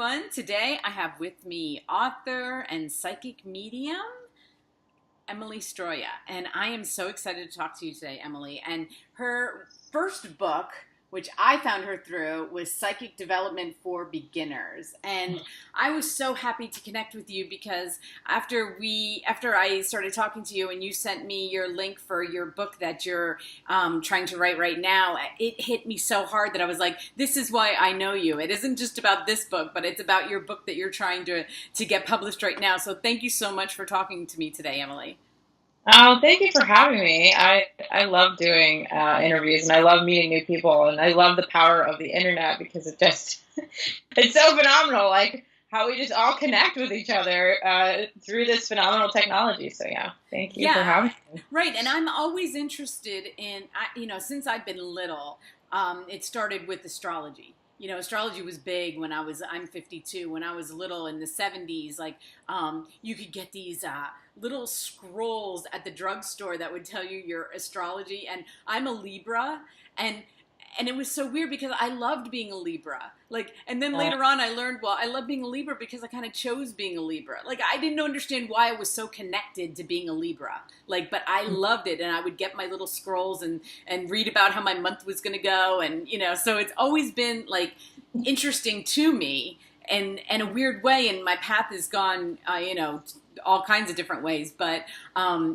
everyone. Today I have with me author and psychic medium, Emily Stroia. And I am so excited to talk to you today, Emily. And her first book, which I found her through, was Psychic Development for Beginners. And I was so happy to connect with you because after I started talking to you and you sent me your link for your book that you're trying to write right now, it hit me so hard that I was like, this is why I know you. It isn't just about this book, but it's about your book that you're trying to get published right now. So thank you so much for talking to me today, Emily. Oh, thank you for having me. I love doing interviews and I love meeting new people and I love the power of the internet because it's so phenomenal, like how we just all connect with each other through this phenomenal technology. So yeah, thank you for Yeah, having me. right. And I'm always interested in, since I've been little, it started with astrology. Astrology was big I'm 52, when I was little in the 70s, like, you could get these little scrolls at the drugstore that would tell you your astrology. And I'm a Libra. And it was so weird because I loved being a Libra. Like, and then Uh, later on I learned, well, I love being a Libra because I kind of chose being a Libra. Like, I didn't understand why I was so connected to being a Libra. Like, but I loved it. And I would get my little scrolls and read about how my month was going to go. And, so it's always been like interesting to me in a weird way. And my path has gone, all kinds of different ways. But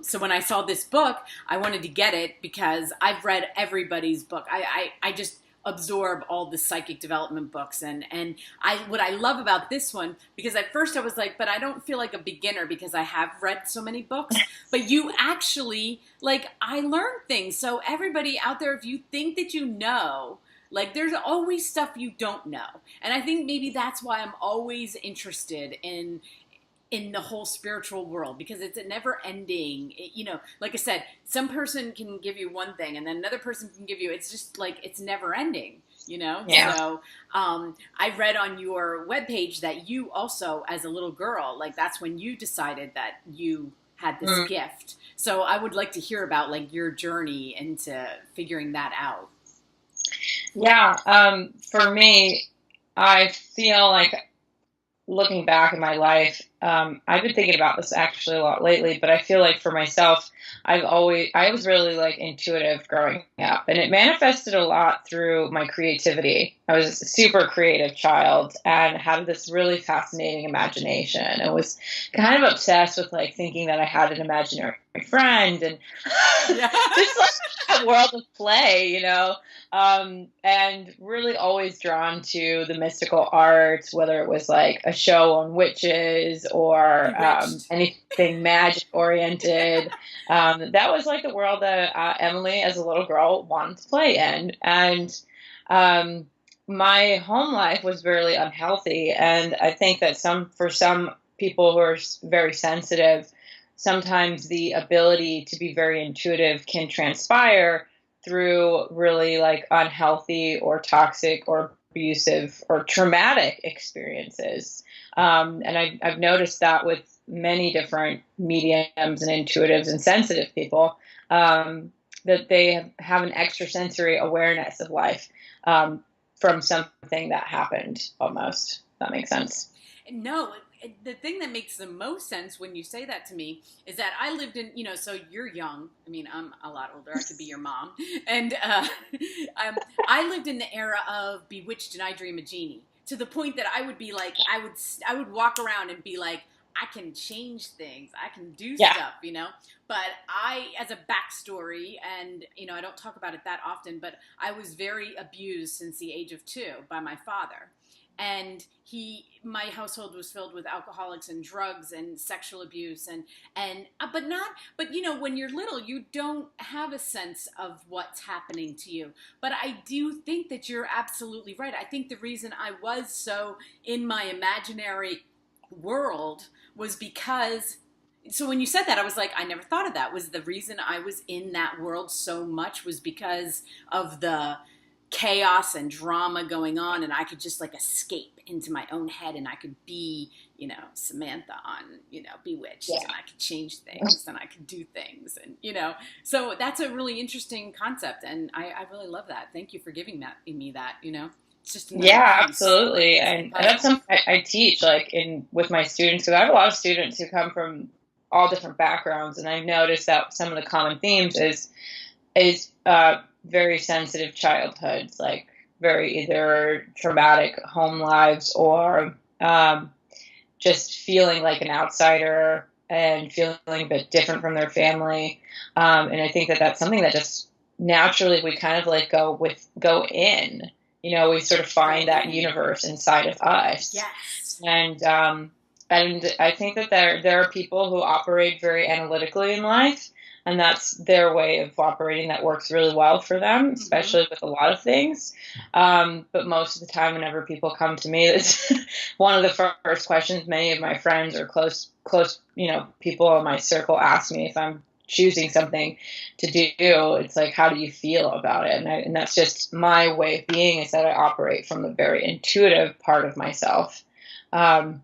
so when I saw this book, I wanted to get it because I've read everybody's book. I just absorb all the psychic development books. And what I love about this one, because at first I was like, but I don't feel like a beginner because I have read so many books. But you actually, like, I learned things. So everybody out there, if you think that you know, like, there's always stuff you don't know. And I think maybe that's why I'm always interested in the whole spiritual world, because it's a never ending, like I said, some person can give you one thing and then another person can give you, it's just like, it's never ending. yeah. So I read on your webpage that you also, as a little girl, like, that's when you decided that you had this Mm, gift. So I would like to hear about, like, your journey into figuring that out. yeah. For me, I feel like looking back in my life, I've been thinking about this actually a lot lately, but I feel like for myself, I was really like intuitive growing up, and it manifested a lot through my creativity. I was a super creative child and had this really fascinating imagination and was kind of obsessed with like thinking that I had an imaginary friend and Yeah. just like a world of play. And really always drawn to the mystical arts, whether it was like a show on witches or Bewitched. anything magic oriented. That was like the world that Emily, as a little girl, wanted to play in. And um, my home life was really unhealthy. And I think that for some people who are very sensitive, sometimes the ability to be very intuitive can transpire through really like unhealthy or toxic or abusive or traumatic experiences. And I've noticed that with many different mediums and intuitives and sensitive people, that they have an extrasensory awareness of life from something that happened almost. That makes sense. No, the thing that makes the most sense when you say that to me is that I lived in, so you're young. I mean, I'm a lot older. I could be your mom. And I lived in the era of Bewitched and I Dream a Genie, to the point that I would be like, I would walk around and be like, I can change things. I can do Yeah. stuff. But as a backstory, and, I don't talk about it that often, but I was very abused since the age of 2 by my father. And my household was filled with alcoholics and drugs and sexual abuse but when you're little, you don't have a sense of what's happening to you. But I do think that you're absolutely right. I think the reason I was so in my imaginary world was because, so when you said that, I was like, I never thought of that. Was the reason I was in that world so much was because of the chaos and drama going on, and I could just like escape into my own head, and I could be, Samantha on, Bewitched, Yeah. and I could change things and I could do things, and so that's a really interesting concept, and I really love that. Thank you for giving me that. It's just another Yeah, piece absolutely. to the And that's puzzle. something I teach like in with my students. So I have a lot of students who come from all different backgrounds, and I've noticed that some of the common themes is very sensitive childhoods, like very either traumatic home lives or just feeling like an outsider and feeling a bit different from their family. And I think that that's something that just naturally we kind of like go in. We sort of Go find that in. universe inside of us, Yes. and I think that there are people who operate very analytically in life, and that's their way of operating that works really well for them, Hmm. especially with a lot of things. But most of the time, whenever people come to me, it's one of the first questions many of my friends or close, people in my circle ask me if I'm choosing something to do. It's like, how do you feel about it? And that's just my way of being, is that I operate from a very intuitive part of myself. And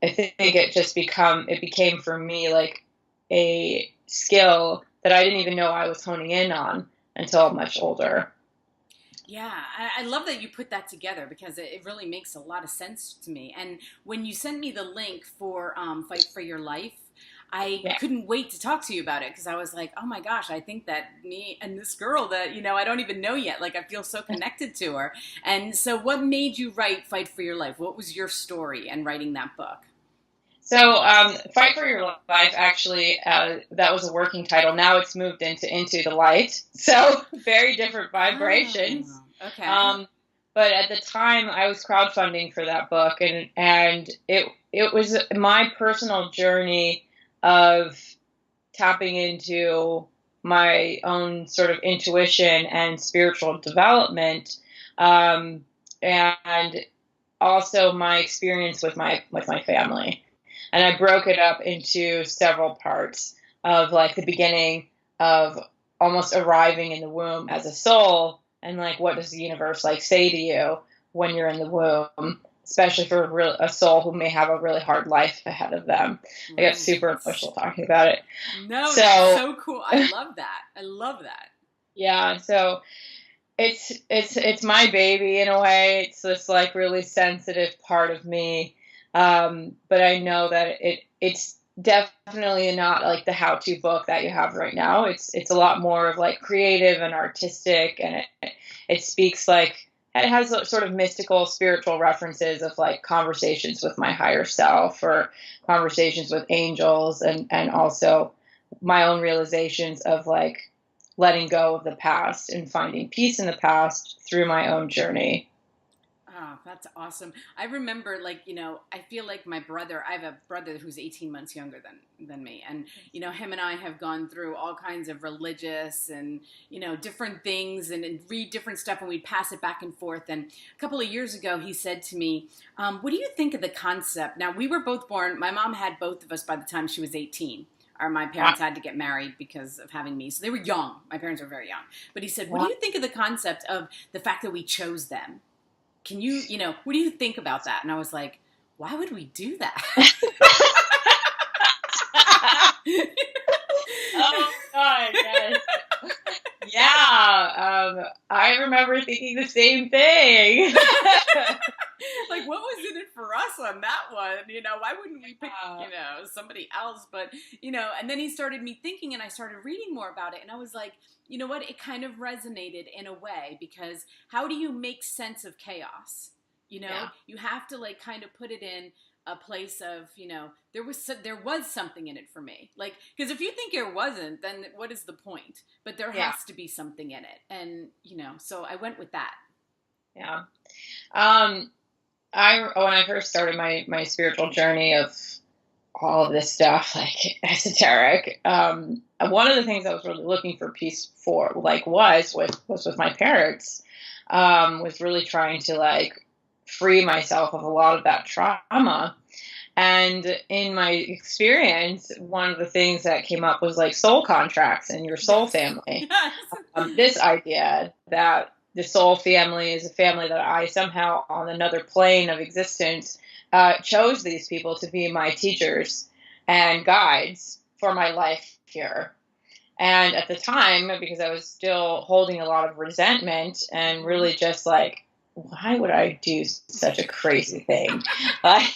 I think it became for me like a skill that I didn't even know I was honing in on until much older. Yeah, I love that you put that together because it really makes a lot of sense to me. And when you sent me the link for Fight for Your Life, I Yeah. couldn't wait to talk to you about it because I was like, oh my gosh, I think that me and this girl that, I don't even know yet, like I feel so connected to her. And so, what made you write Fight for Your Life? What was your story in writing that book? So, Fight for Your Life, actually, that was a working title. Now it's moved into the light. So, very different vibrations. Oh, okay. Um, but at the time, I was crowdfunding for that book, and it was my personal journey of tapping into my own sort of intuition and spiritual development, um, and also my experience with my family. And I broke it up into several parts of like the beginning of almost arriving in the womb as a soul, and like what does the universe like say to you when you're in the womb, especially for a soul who may have a really hard life ahead of them. I got super Right. emotional talking about it. No, that's So so cool. I love that. I love that. yeah, so it's my baby in a way. It's this like really sensitive part of me, but I know that it's definitely not like the how-to book that you have right now. It's a lot more of like creative and artistic, and it speaks like it has sort of mystical, spiritual references of like conversations with my higher self or conversations with angels, and also my own realizations of like letting go of the past and finding peace in the past through my own journey. Oh, that's awesome. I remember, like, I feel like I have a brother who's 18 months younger than me. And, him and I have gone through all kinds of religious and, different things and read different stuff and we pass it back and forth. And a couple of years ago, he said to me, what do you think of the concept? Now, we were both born, my mom had both of us by the time she was 18. Or my Wow. parents had to get married because of having me. So they were young. My parents were very young. But he said, what do Wow. you think of the concept of the fact that we chose them? Can you, what do you think about that? And I was like, why would we do that? Oh God, yes. Yeah, I remember thinking the same thing. Like, what was in it for us on that one? Why wouldn't we pick, Uh, somebody else? But, and then he started me thinking and I started reading more about it. And I was like, you know what? It kind of resonated in a way because how do you make sense of chaos? yeah, You have to like kind of put it in a place of, there was something in it for me. Like, because if you think there wasn't, then what is the point? But there yeah, has to be something in it. And, so I went with that. yeah. Um, when I first started my spiritual journey of all of this stuff, like esoteric. One of the things I was really looking for peace for, like, was with my parents. Was really trying to like free myself of a lot of that trauma. And in my experience, one of the things that came up was like soul contracts and your soul Yes. family. Yes. This idea that the soul family is a family that I somehow, on another plane of existence, chose these people to be my teachers and guides for my life here. And at the time, because I was still holding a lot of resentment and Mm-hmm. really just like why would I do such a crazy thing? Like,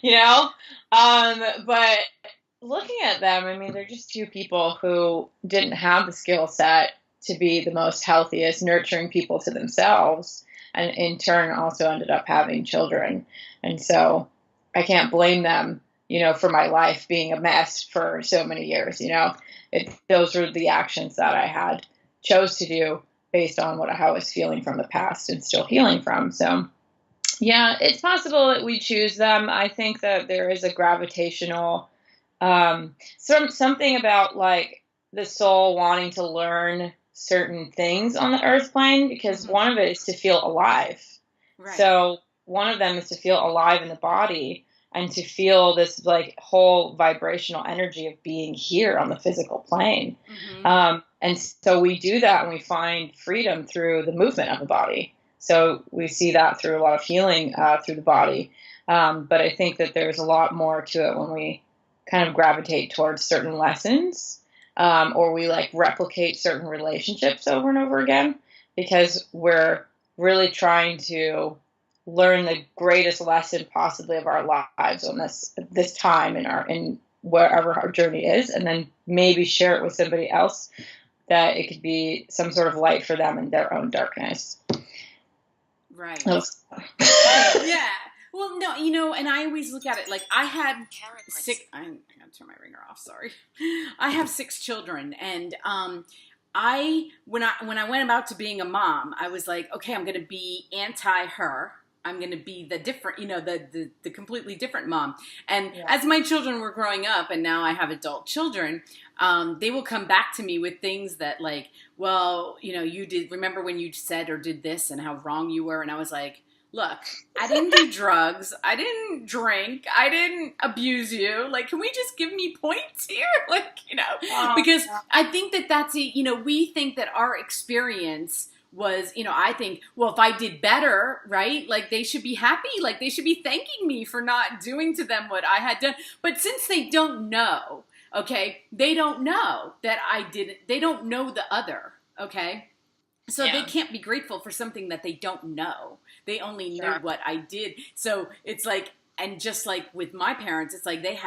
you know? But looking at them, I mean, they're just two people who didn't have the skill set to be the most healthiest, nurturing people to themselves, and in turn also ended up having children. And so I can't blame them, for my life being a mess for so many years. Those were the actions that I had chose to do based on how I was feeling from the past and still healing from. So yeah, it's possible that we choose them. I think that there is a gravitational something about like the soul wanting to learn certain things on the earth plane, because one of it is to feel alive. Right. So one of them is to feel alive in the body and to feel this like whole vibrational energy of being here on the physical plane. And so we do that and we find freedom through the movement of the body. So we see that through a lot of healing through the body. But I think that there's a lot more to it when we kind of gravitate towards certain lessons, or we like replicate certain relationships over and over again, because we're really trying to learn the greatest lesson possibly of our lives on this time in wherever our journey is, and then maybe share it with somebody else, that it could be some sort of light for them in their own darkness. Right. Yeah. Well, no, and I always look at it like I had six. I gotta turn my ringer off. Sorry. I have 6 children, and when I went about to being a mom, I was like, okay, I'm gonna be anti her. I'm going to be the different, the completely different mom. And as my children were growing up, and now I have adult children, they will come back to me with things that like, well, remember when you said or did this and how wrong you were? And I was like, look, I didn't do drugs. I didn't drink. I didn't abuse you. Like, can we just give me points here? Like, because I think that's it. We think that our experience was, I think, well, if I did better, right? Like they should be happy. Like they should be thanking me for not doing to them what I had done. But since they don't know, okay, they don't know that I didn't, they don't know the other, okay? So they can't be grateful for something that they don't know. They only know what I did. So it's like, and just like with my parents, it's like they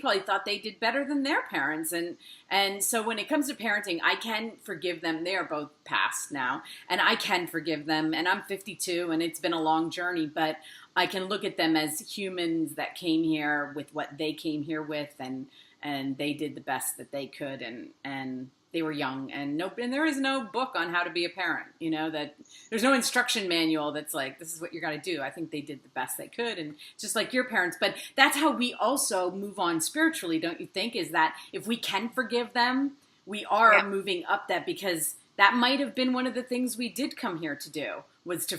probably thought they did better than their parents. And so when it comes to parenting, I can forgive them. They are both past now, and I can forgive them. And I'm 52 and it's been a long journey, but I can look at them as humans that came here with what they came here with, and they did the best that they could, and they were young, and there is no book on how to be a parent, that there's no instruction manual that's like, this is what you're going to do. I think they did the best they could, and just like your parents. But that's how we also move on spiritually, don't you think, is that if we can forgive them, we are moving up that, because that might have been one of the things we did come here to do, was to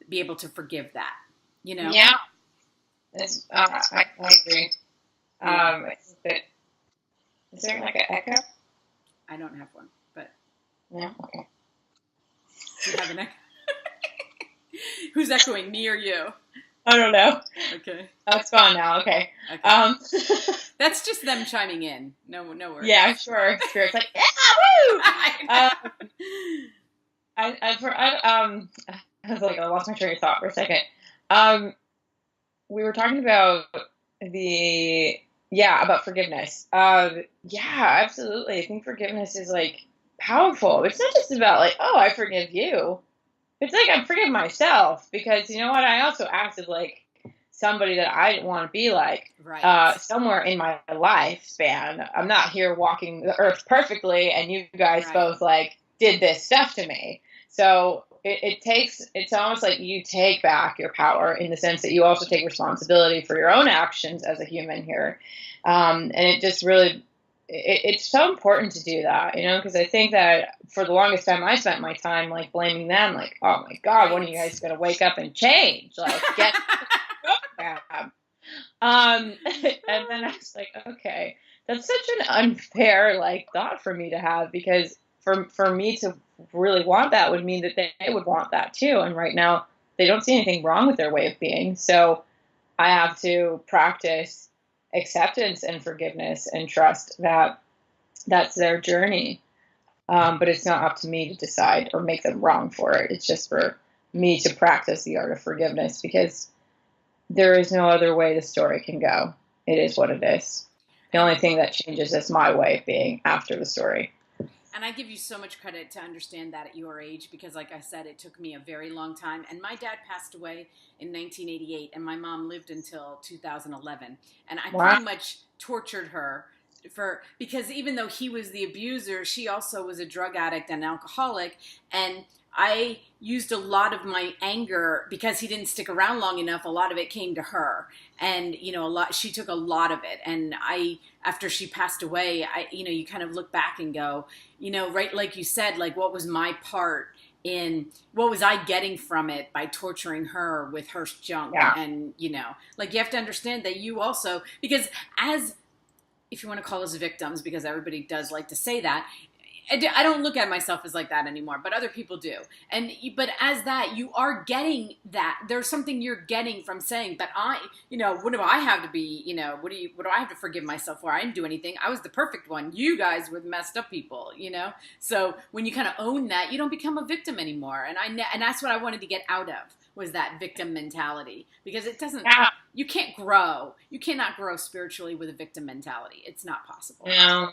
be able to forgive that, Yeah. I agree. Is there like an echo? I don't have one, but yeah, okay. Do you have an echo? Who's echoing, me or you? I don't know. Okay. Oh, it's gone now. Okay. That's just them chiming in. No worries. Yeah, sure. It's like, yeah, woo! I was like, I lost my train of thought for a second. We were talking about about forgiveness. Yeah, absolutely. I think forgiveness is like powerful. It's not just about like, oh, I forgive you. It's like I forgive myself, because you know what? I also acted like somebody that I didn't want to be like. Right. Somewhere in my lifespan. I'm not here walking the earth perfectly, and you guys both like did this stuff to me. So it's almost like you take back your power, in the sense that you also take responsibility for your own actions as a human here. And it just really, it's so important to do that, because I think that for the longest time I spent my time like blaming them, like, oh my God, when are you guys going to wake up and change? Like, get the program. And then I was like, okay, that's such an unfair like thought for me to have, because for me to really want that would mean that they would want that too. And right now they don't see anything wrong with their way of being. So I have to practice acceptance and forgiveness and trust that that's their journey. But it's not up to me to decide or make them wrong for it. It's just for me to practice the art of forgiveness, because there is no other way the story can go. It is what it is. The And only thing that changes is my way of being after the story. And I give you so much credit to understand that at your age because, like I said, it took me a very long time. And my dad passed away in 1988, and my mom lived until 2011. And I Wow. pretty much tortured her because even though he was the abuser, she also was a drug addict and alcoholic. And I used a lot of my anger because he didn't stick around long enough. A lot of it came to her, and she took a lot of it. And after she passed away, you kind of look back and go, right, like you said, like what was my part in what was I getting from it by torturing her with her junk? Yeah. And like you have to understand that you also, because as if you want to call us victims, because everybody does like to say that, I don't look at myself as like that anymore, but other people do. But as that, you are getting that. There's something you're getting from saying, but what do I have to be, what do I have to forgive myself for? I didn't do anything. I was the perfect one. You guys were the messed up people, So when you kind of own that, you don't become a victim anymore. And that's what I wanted to get out of, was that victim mentality, because it doesn't, you can't grow. You cannot grow spiritually with a victim mentality. It's not possible. No,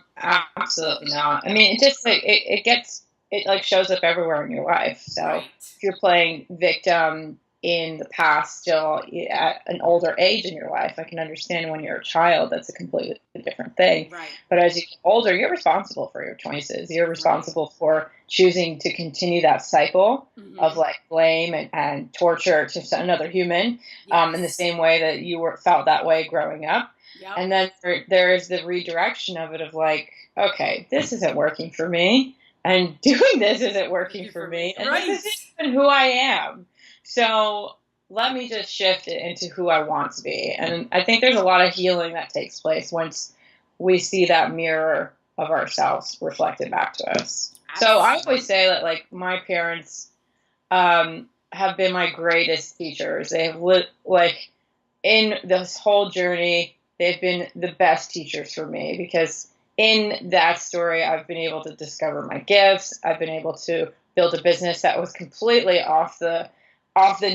absolutely not. I mean, it just it like shows up everywhere in your life. So Right. if you're playing victim in the past, still at an older age in your life, I can understand when you're a child, that's a completely different thing. Right. But as you get older, you're responsible for your choices. You're responsible for choosing to continue that cycle of like blame and torture to another human, in the same way that you felt that way growing up. Yep. And then there is the redirection of it, of like, okay, this isn't working for me, and doing this isn't working for me, and right. this isn't even who I am. So let me just shift it into who I want to be. And I think there's a lot of healing that takes place once we see that mirror of ourselves reflected back to us. Absolutely. So I always say that, like, my parents have been my greatest teachers. They have like, in this whole journey, they've been the best teachers for me, because in that story, I've been able to discover my gifts. I've been able to build a business that was completely off the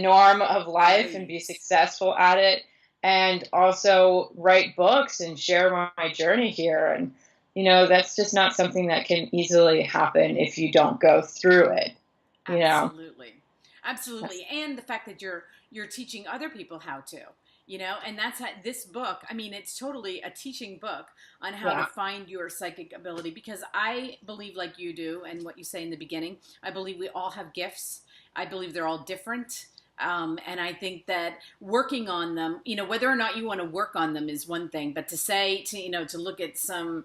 norm of life and be successful at it, and also write books and share my journey here. And, that's just not something that can easily happen if you don't go through it. Absolutely. And the fact that you're teaching other people how to, and that's how this book, I mean, it's totally a teaching book on how to find your psychic ability, because I believe, like you do, and what you say in the beginning, I believe we all have gifts. I believe they're all different. And I think that working on them, whether or not you want to work on them is one thing, but to look at some,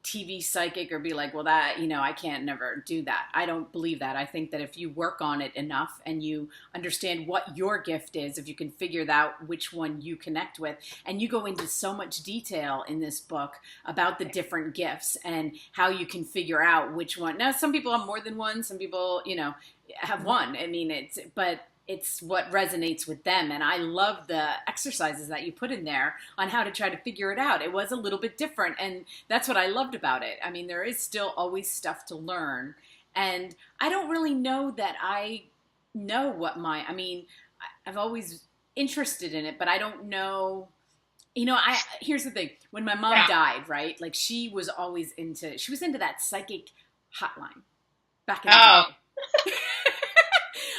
TV psychic or be like, well, that, I can't never do that. I don't believe that. I think that if you work on it enough and you understand what your gift is, if you can figure out which one you connect with, and you go into so much detail in this book about the different gifts and how you can figure out which one. Now, some people have more than one. Some people, have one. I mean, it's what resonates with them. And I love the exercises that you put in there on how to try to figure it out. It was a little bit different, and that's what I loved about it. I mean, there is still always stuff to learn, and I don't really know that I know what I've always interested in it, but I don't know. Here's the thing. When my mom died, right? Like, she was into that psychic hotline back in the day.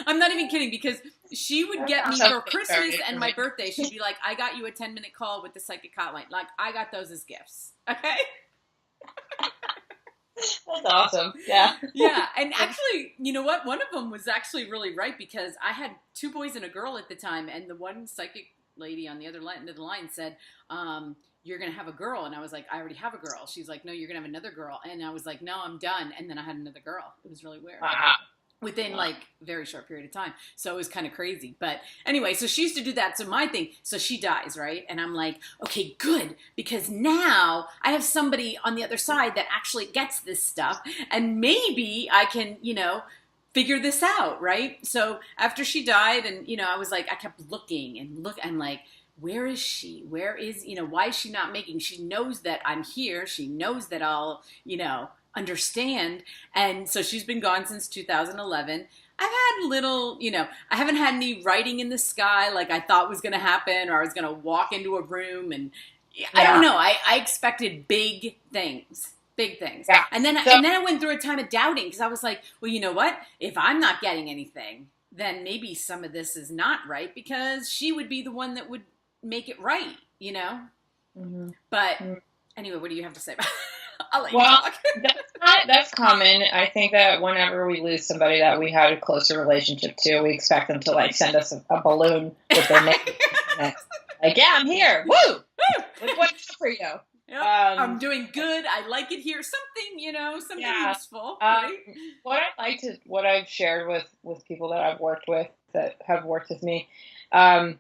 I'm not even kidding, because she would get me for Christmas and my birthday. She'd be like, I got you a 10-minute call with the psychic hotline. Like, I got those as gifts. Okay? That's awesome. Yeah. Yeah. And actually, you know what? One of them was actually really right, because I had 2 boys and a girl at the time. And the one psychic lady on the other end of the line said, you're going to have a girl. And I was like, I already have a girl. She's like, no, you're going to have another girl. And I was like, no, I'm done. And then I had another girl. It was really weird. Within like a very short period of time. So it was kind of crazy. But anyway, so she used to do that. So my thing, so she dies, right? And I'm like, okay, good. Because now I have somebody on the other side that actually gets this stuff. And maybe I can, figure this out, right? So after she died, and, I was like, I kept looking and like, where is she? Where is, why is she not making? She knows that I'm here. She knows that I'll, understand. And so she's been gone since 2011. I've had little, I haven't had any writing in the sky like I thought was going to happen, or I was going to walk into a room and I don't Yeah. know. I expected big things, Yeah. and then I went through a time of doubting because I was like, well, you know what? If I'm not getting anything, then maybe some of this is not right because she would be the one that would make it right. hmm But anyway, what do you have to say about? I'll let you Well, talk. that's common. I think that whenever we lose somebody that we had a closer relationship to, we expect them to like send us a balloon with their name in it. Like, yeah, I'm here. Woo! Look what's for you. Yep. I'm doing good. I like it here. Something Yeah. useful, Um, right? what I've shared with people that I've worked with that have worked with me, um,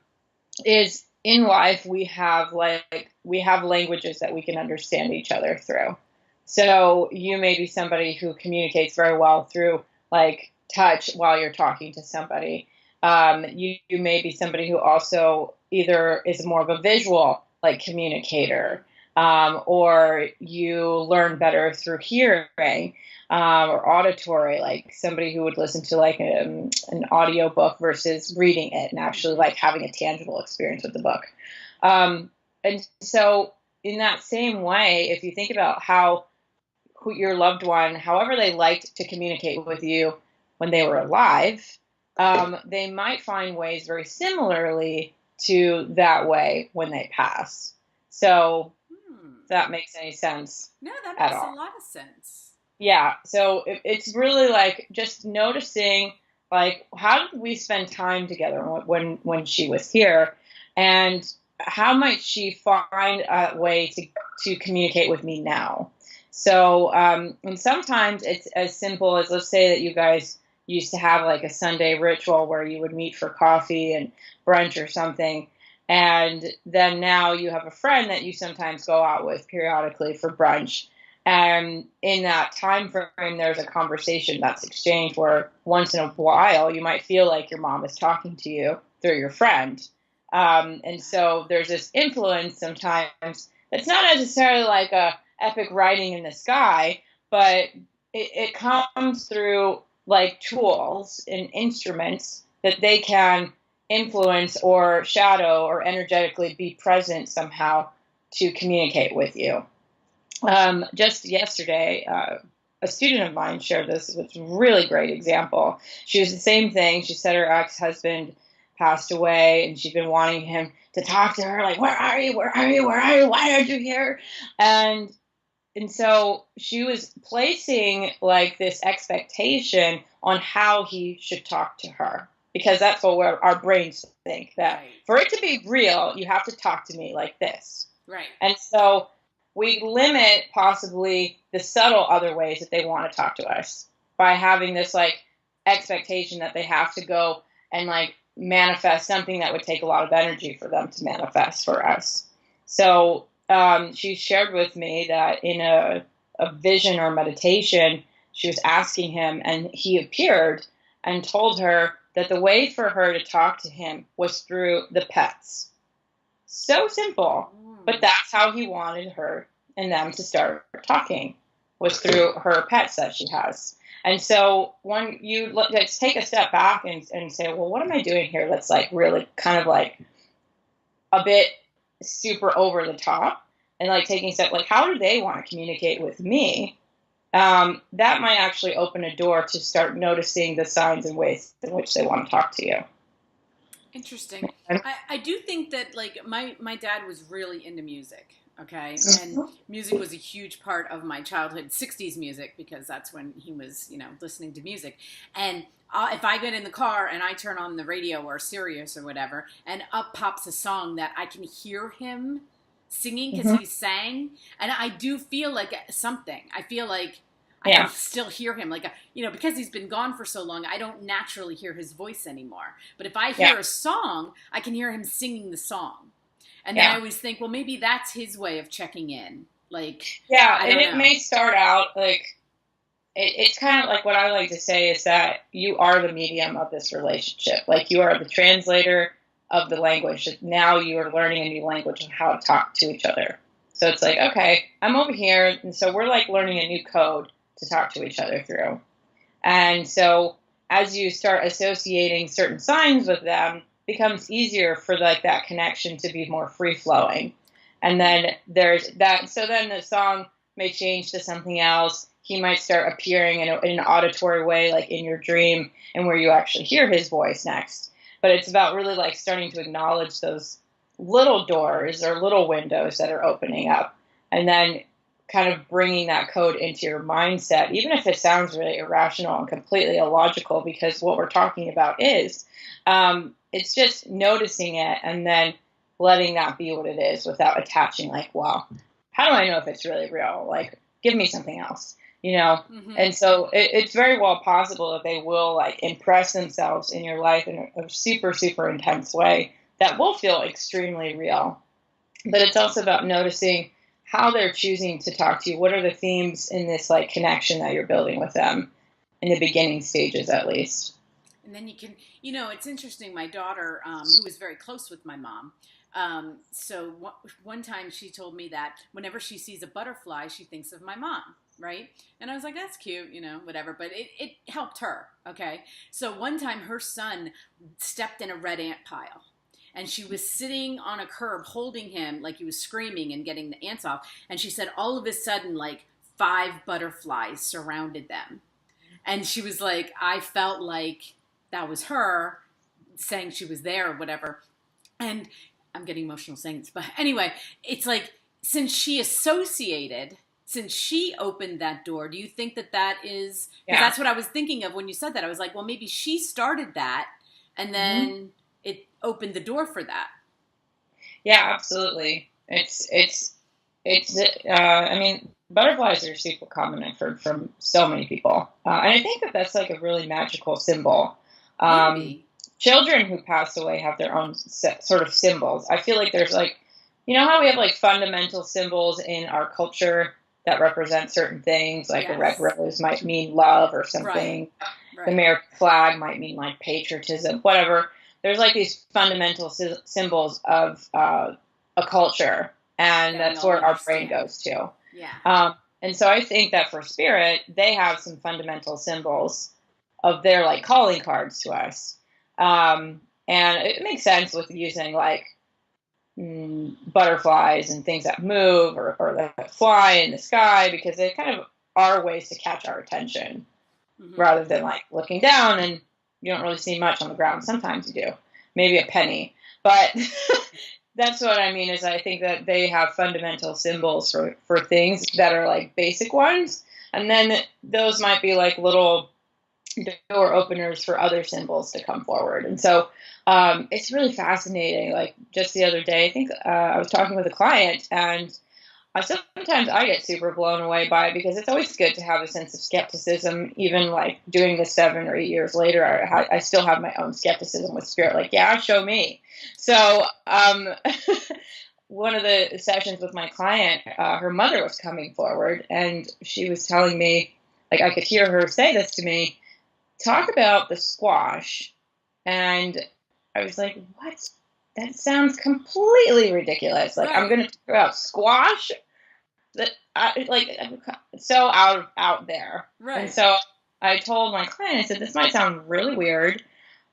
is in life we have languages that we can understand each other through. So you may be somebody who communicates very well through like touch while you're talking to somebody. You may be somebody who also either is more of a visual like communicator, or you learn better through hearing, or auditory, like somebody who would listen to like an audio book versus reading it and actually like having a tangible experience with the book. And so in that same way, if you think about how who your loved one, however they liked to communicate with you when they were alive, they might find ways very similarly to that way when they pass. So if that makes any sense No, that at makes a all. lot of sense. Yeah, so it's really like just noticing like how did we spend time together when she was here, and how might she find a way to communicate with me now? So and sometimes it's as simple as, let's say that you guys used to have like a Sunday ritual where you would meet for coffee and brunch or something, and then now you have a friend that you sometimes go out with periodically for brunch, and in that time frame, there's a conversation that's exchanged where once in a while you might feel like your mom is talking to you through your friend. And so there's this influence sometimes. It's not necessarily like a epic writing in the sky, but it comes through like tools and instruments that they can influence or shadow or energetically be present somehow to communicate with you. Just yesterday, a student of mine shared this with a really great example. She was the same thing. She said her ex-husband passed away, and she'd been wanting him to talk to her, like, "Where are you? Where are you? Where are you? Why aren't you here?" And and so she was placing like this expectation on how he should talk to her, because that's what our brains think, that Right. for it to be real, you have to talk to me like this. Right. And so we limit possibly the subtle other ways that they want to talk to us by having this like expectation that they have to go and like manifest something that would take a lot of energy for them to manifest for us. So she shared with me that in a vision or meditation, she was asking him, and he appeared and told her that the way for her to talk to him was through the pets. So simple, but that's how he wanted her and them to start talking, was through her pets that she has. And so when you let's take a step back and say, well, what am I doing here? That's like really kind of like a bit super over the top, and like taking a step, like how do they want to communicate with me? That might actually open a door to start noticing the signs and ways in which they want to talk to you. Interesting. I do think that like my dad was really into music. Okay, and music was a huge part of my childhood. 60s music, because that's when he was listening to music. And if I get in the car and I turn on the radio or Sirius or whatever, and up pops a song that I can hear him singing because he sang, and I do feel like something. I feel like I can still hear him, like because he's been gone for so long. I don't naturally hear his voice anymore. But if I hear a song, I can hear him singing the song, and then I always think, well, maybe that's his way of checking in. Like, and it may start out like it's kind of like, what I like to say is that you are the medium of this relationship. Like, you are the translator of the language. Now you are learning a new language and how to talk to each other. So it's like, okay, I'm over here, and so we're like learning a new code to talk to each other through. And so as you start associating certain signs with them, becomes easier for like that connection to be more free flowing. And then there's that. So then the song may change to something else. He might start appearing in an auditory way, like in your dream, and where you actually hear his voice next. But it's about really like starting to acknowledge those little doors or little windows that are opening up, and then kind of bringing that code into your mindset, even if it sounds really irrational and completely illogical, because what we're talking about is, it's just noticing it and then letting that be what it is without attaching, like, well, how do I know if it's really real? Like, give me something else, you know? Mm-hmm. And so it's very well possible that they will like impress themselves in your life in a super, super intense way that will feel extremely real. But it's also about noticing how they're choosing to talk to you. What are the themes in this like connection that you're building with them in the beginning stages, at least? And then you can, it's interesting. My daughter, who was very close with my mom, one time she told me that whenever she sees a butterfly, she thinks of my mom, right? And I was like, that's cute, whatever. But it helped her, okay? So one time her son stepped in a red ant pile. And she was sitting on a curb holding him like he was screaming and getting the ants off. And she said all of a sudden, like 5 butterflies surrounded them. And she was like, I felt like that was her saying she was there or whatever. And I'm getting emotional saying this, but anyway, it's like since she opened that door, do you think that is, because that's what I was thinking of when you said that. I was like, well, maybe she started that and then it opened the door for that. Yeah, absolutely. I mean, butterflies are super common. I've heard from so many people. And I think that that's like a really magical symbol. Maybe. Children who pass away have their own sort of symbols. I feel like there's like, how we have like fundamental symbols in our culture that represent certain things, like a red rose might mean love or something. Right. The American flag might mean like patriotism, whatever. There's like these fundamental symbols of a culture, and that's where our brain goes to. Yeah. And so I think that for spirit, they have some fundamental symbols of their like calling cards to us. And it makes sense with using like butterflies and things that move or that fly in the sky, because they kind of are ways to catch our attention rather than like looking down and you don't really see much on the ground. Sometimes you do, maybe a penny, but that's what I mean is I think that they have fundamental symbols for things that are like basic ones. And then those might be like little door openers for other symbols to come forward. And so it's really fascinating. Like just the other day, I think I was talking with a client, and sometimes I get super blown away by it, because it's always good to have a sense of skepticism. Even like doing this 7 or 8 years later, I still have my own skepticism with spirit. Like, yeah, show me. So one of the sessions with my client, her mother was coming forward, and she was telling me, like I could hear her say this to me, talk about the squash. And I was like, what? That sounds completely ridiculous. Like, I'm going to talk about squash? That so out there. Right. And so I told my client, I said, this might sound really weird.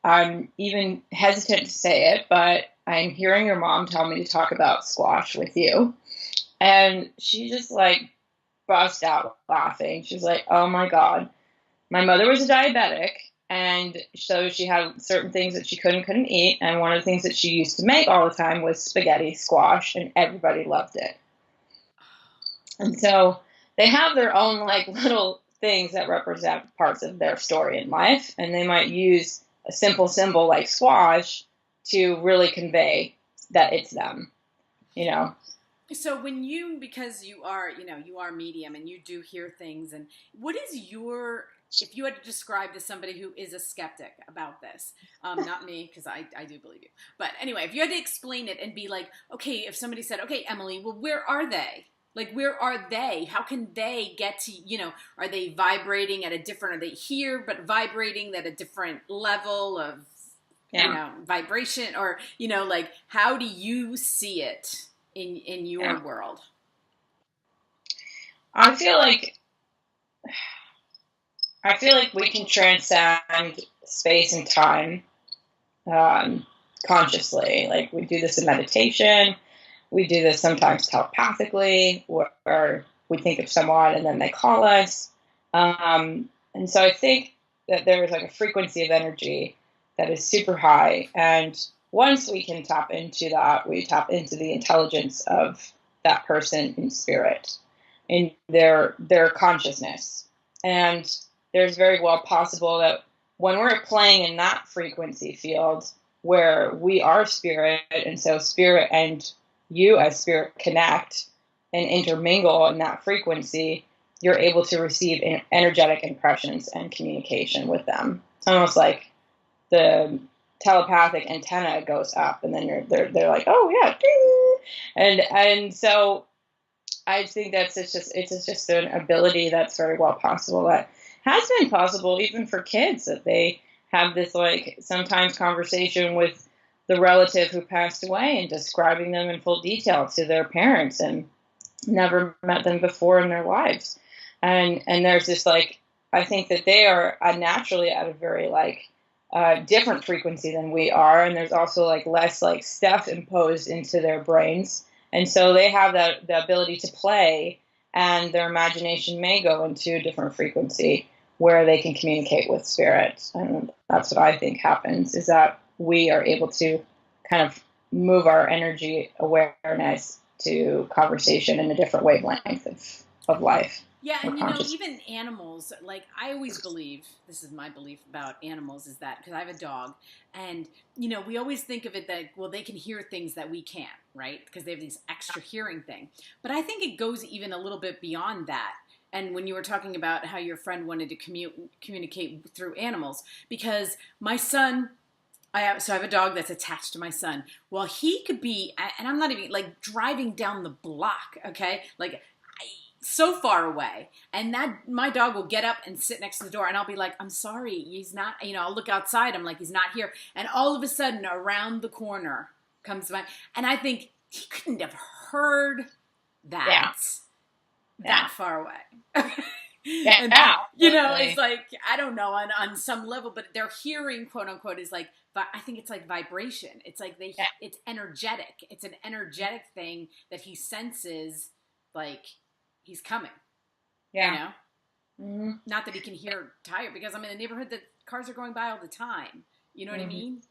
I'm even hesitant to say it, but I'm hearing your mom tell me to talk about squash with you. And she just like bust out laughing. She's like, oh my God. My mother was a diabetic, and so she had certain things that she couldn't eat, and one of the things that she used to make all the time was spaghetti squash, and everybody loved it. And so they have their own like little things that represent parts of their story in life, and they might use a simple symbol like squash to really convey that it's them, So because you are medium and you do hear things, and what is if you had to describe to somebody who is a skeptic about this, not me, because I do believe you, but anyway, if you had to explain it and be like, okay, if somebody said, okay, Emily, well, where are they? Like, where are they? How can they get to, are they vibrating at are they here, but vibrating at a different level of, vibration, or, like, how do you see it in your world? I feel like I feel like we can transcend space and time um, consciously. Like we do this in meditation. We do this sometimes telepathically, where we think of someone and then they call us. And so I think that there is like a frequency of energy that is super high. And once we can tap into that, we tap into the intelligence of that person in spirit, in their consciousness. And there's very well possible that when we're playing in that frequency field where we are spirit, and so spirit and you as spirit connect and intermingle in that frequency, you're able to receive energetic impressions and communication with them. It's almost like the telepathic antenna goes up, and then they're like, oh yeah, ding! And so I think that's it's just an ability that's very well possible, that has been possible even for kids, that they have this like sometimes conversation with the relative who passed away and describing them in full detail to their parents and never met them before in their lives. And there's this like, I think that they are naturally at a very like different frequency than we are, and there's also like less like stuff imposed into their brains, and so they have that the ability to play, and their imagination may go into a different frequency where they can communicate with spirit. And that's what I think happens, is that we are able to kind of move our energy awareness to conversation in a different wavelength of life. Yeah, Or and conscious. even animals, like I always believe, this is my belief about animals, is that because I have a dog, and we always think of it that, well, they can hear things that we can't, right? Because they have these extra hearing thing. But I think it goes even a little bit beyond that. And when you were talking about how your friend wanted to communicate through animals, because my son, I have a dog that's attached to my son. Well, he could be, and I'm not even like driving down the block, okay? Like so far away, and that my dog will get up and sit next to the door, and I'll be like, I'm sorry, he's not, I'll look outside, I'm like, he's not here, and all of a sudden around the corner comes by, and I think he couldn't have heard Yeah. that Yeah. far away. And Yeah. it's like, I don't know, on some level, but their hearing, quote unquote, is like, but I think it's like vibration. It's like Yeah. it's energetic. It's an energetic thing that he senses, like he's coming. You Yeah. know, Mm-hmm. not that he can hear tire, because I'm in a neighborhood that cars are going by all the time. You know what I Mm-hmm. mean?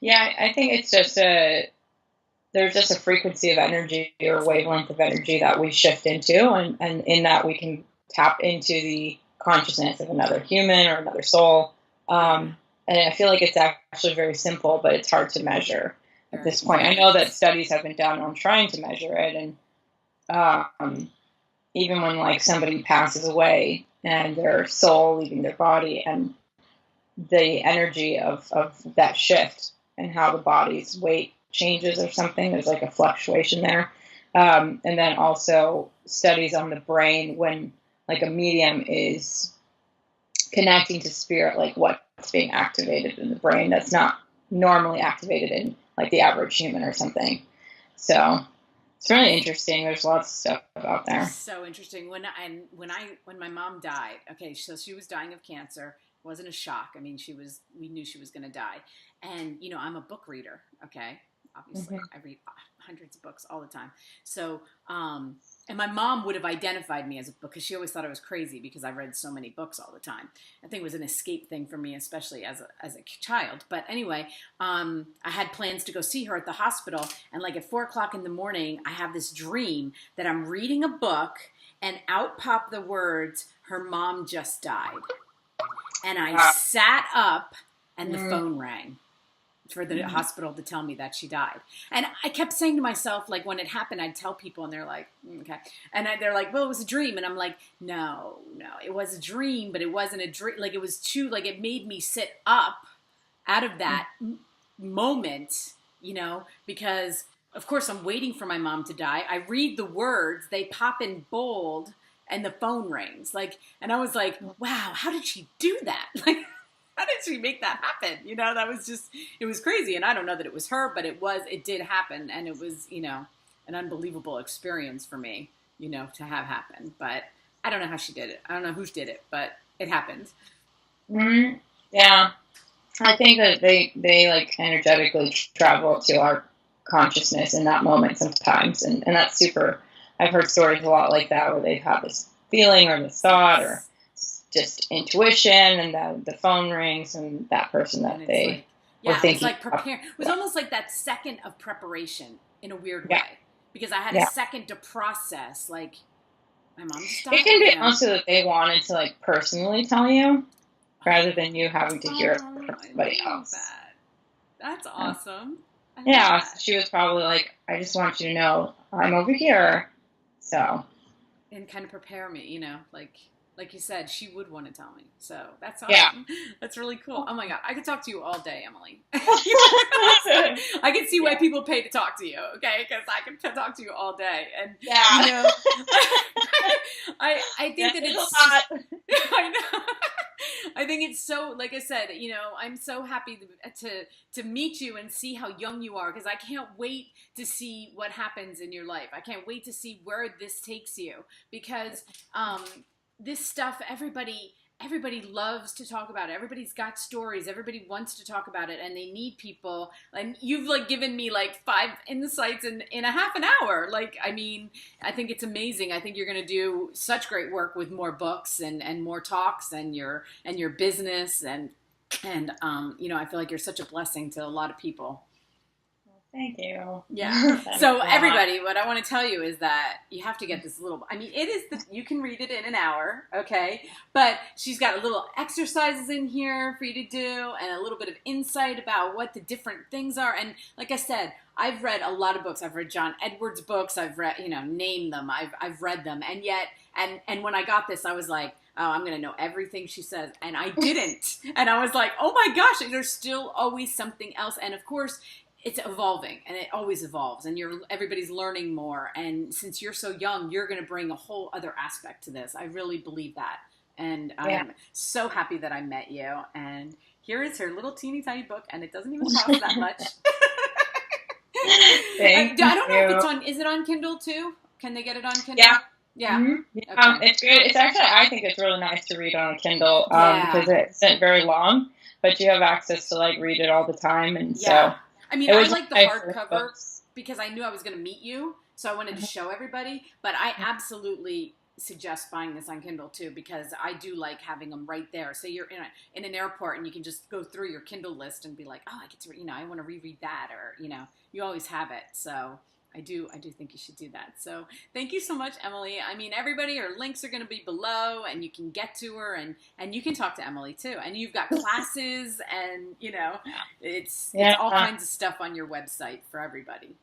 Yeah, I think it's just there's just a frequency of energy or wavelength of energy that we shift into, and in that we can tap into the consciousness of another human or another soul. Yeah. And I feel like it's actually very simple, but it's hard to measure at Very. this point. I know that studies have been done on trying to measure it, and even when like somebody passes away and their soul leaving their body, and the energy of that shift and how the body's weight changes or something. There's like a fluctuation there. And then also studies on the brain when like a medium is connecting to spirit, like what's being activated in the brain that's not normally activated in like the average human or something. So it's really interesting. There's lots of stuff out there. So interesting. When my mom died, okay, so she was dying of cancer. It wasn't a shock. I mean, we knew she was going to die. And I'm a book reader. Okay, obviously, Mm-hmm. I read hundreds of books all the time. So, and my mom would have identified me as a book, because she always thought I was crazy because I read so many books all the time. I think it was an escape thing for me, especially as a child. But anyway, I had plans to go see her at the hospital, and like at 4 o'clock in the morning, I have this dream that I'm reading a book, and out pop the words, "Her mom just died," and I sat up, and the phone rang for the hospital to tell me that she died. And I kept saying to myself, like when it happened, I'd tell people, and they're like, okay. And they're like, well, it was a dream. And I'm like, no, it was a dream, but it wasn't a dream. Like it was too, like it made me sit up out of that moment, because of course I'm waiting for my mom to die. I read the words, they pop in bold, and the phone rings. Like, and I was like, wow, how did she do that? Like, how did she make that happen? That was just, it was crazy. And I don't know that it was her, but it did happen. And it was, an unbelievable experience for me, to have happen. But I don't know how she did it. I don't know who did it, but it happened. Mm, yeah. I think that they like energetically travel to our consciousness in that moment sometimes. And that's super, I've heard stories a lot like that where they've had this feeling or this thought or Yes. just intuition and the phone rings and that person And that it's they like, were yeah, it was thinking like of. prepare. It was almost like that second of preparation in a weird Yeah. way because I had a Yeah. second to process. Like my mom just It died, can you be know. also that they wanted to like personally tell you rather than you having to hear it Oh, from I somebody love else. that. That's Yeah. awesome. I love Yeah, that. she was probably like, I just want you to know I'm over here. So, And kind of prepare me, you know, like you said, she would want to tell me. So that's yeah. awesome. That's really cool. Oh my god, I could talk to you all day, Emily. You are awesome. I can see why Yeah. people pay to talk to you, okay? Because I can talk to you all day, and Yeah. you know, I think that There's a it's lot. I know. I think it's so, like I said, you know, I'm so happy to meet you and see how young you are because I can't wait to see what happens in your life. I can't wait to see where this takes you because um, this stuff, everybody loves to talk about it. Everybody's got stories. Everybody wants to talk about it, and they need people. And you've like given me like 5 insights in a half an hour. Like, I mean, I think it's amazing. I think you're going to do such great work with more books and more talks and your business and you know, I feel like you're such a blessing to a lot of people. Thank you. Yeah. That means So a lot. everybody, what I want to tell you is that you have to get this little. I mean, it is you can read it in an hour, okay? But she's got a little exercises in here for you to do, and a little bit of insight about what the different things are. And like I said, I've read a lot of books. I've read John Edwards books. I've read, you know, name them. I've read them, and yet, and when I got this, I was like. Oh, I'm going to know everything she says. And I didn't. And I was like, oh my gosh, there's still always something else. And of course, it's evolving and it always evolves and everybody's learning more. And since you're so young, you're going to bring a whole other aspect to this. I really believe that. And Yeah. I'm so happy that I met you. And here is her little teeny tiny book. And it doesn't even cost that much. Thank I don't know if you. it's on, is it on Kindle too? Can they get it on Kindle? Yeah. Yeah. Mm-hmm. Yeah. Okay. It's good. It's actually, I think it's really nice to read on a Kindle Yeah. because it isn't very long, but you have access to like read it all the time. And Yeah. so I mean, it I was like the nice for hardcover books. because I knew I was going to meet you, so I wanted to show everybody. But I absolutely suggest buying this on Kindle too because I do like having them right there. So you're in an airport and you can just go through your Kindle list and be like, oh, I get to, you know, I want to reread that, or you know, you always have it. So I do think you should do that. So thank you so much, Emily. I mean, everybody, her links are going to be below, and you can get to her, and you can talk to Emily too. And you've got classes, and you know, it's all kinds of stuff on your website for everybody.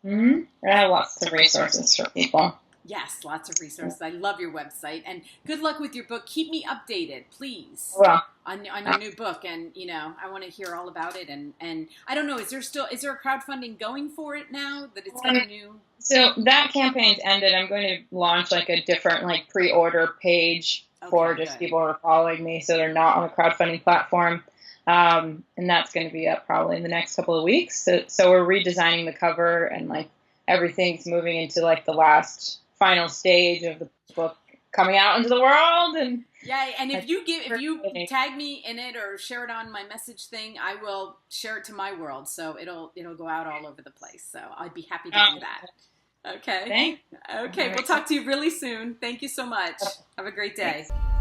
Mm-hmm. I have lots of resources for people. Yes, lots of resources. I love your website, and good luck with your book. Keep me updated, please, Well, on your new book. And you know, I want to hear all about it. And I don't know, is there a crowdfunding going for it now that it's got a new? So that campaign's ended. I'm going to launch like a different like pre-order page for Okay, just good. people who are following me, so they're not on a crowdfunding platform. And that's going to be up probably in the next couple of weeks. So we're redesigning the cover and like everything's moving into like the last final stage of the book coming out into the world. And yeah, and if you tag me in it or share it on my message thing, I will share it to my world. So it'll go out all over the place. So I'd be happy to do that. Okay. Thanks. Okay. We'll talk to you really soon. Thank you so much. Have a great day. Thanks.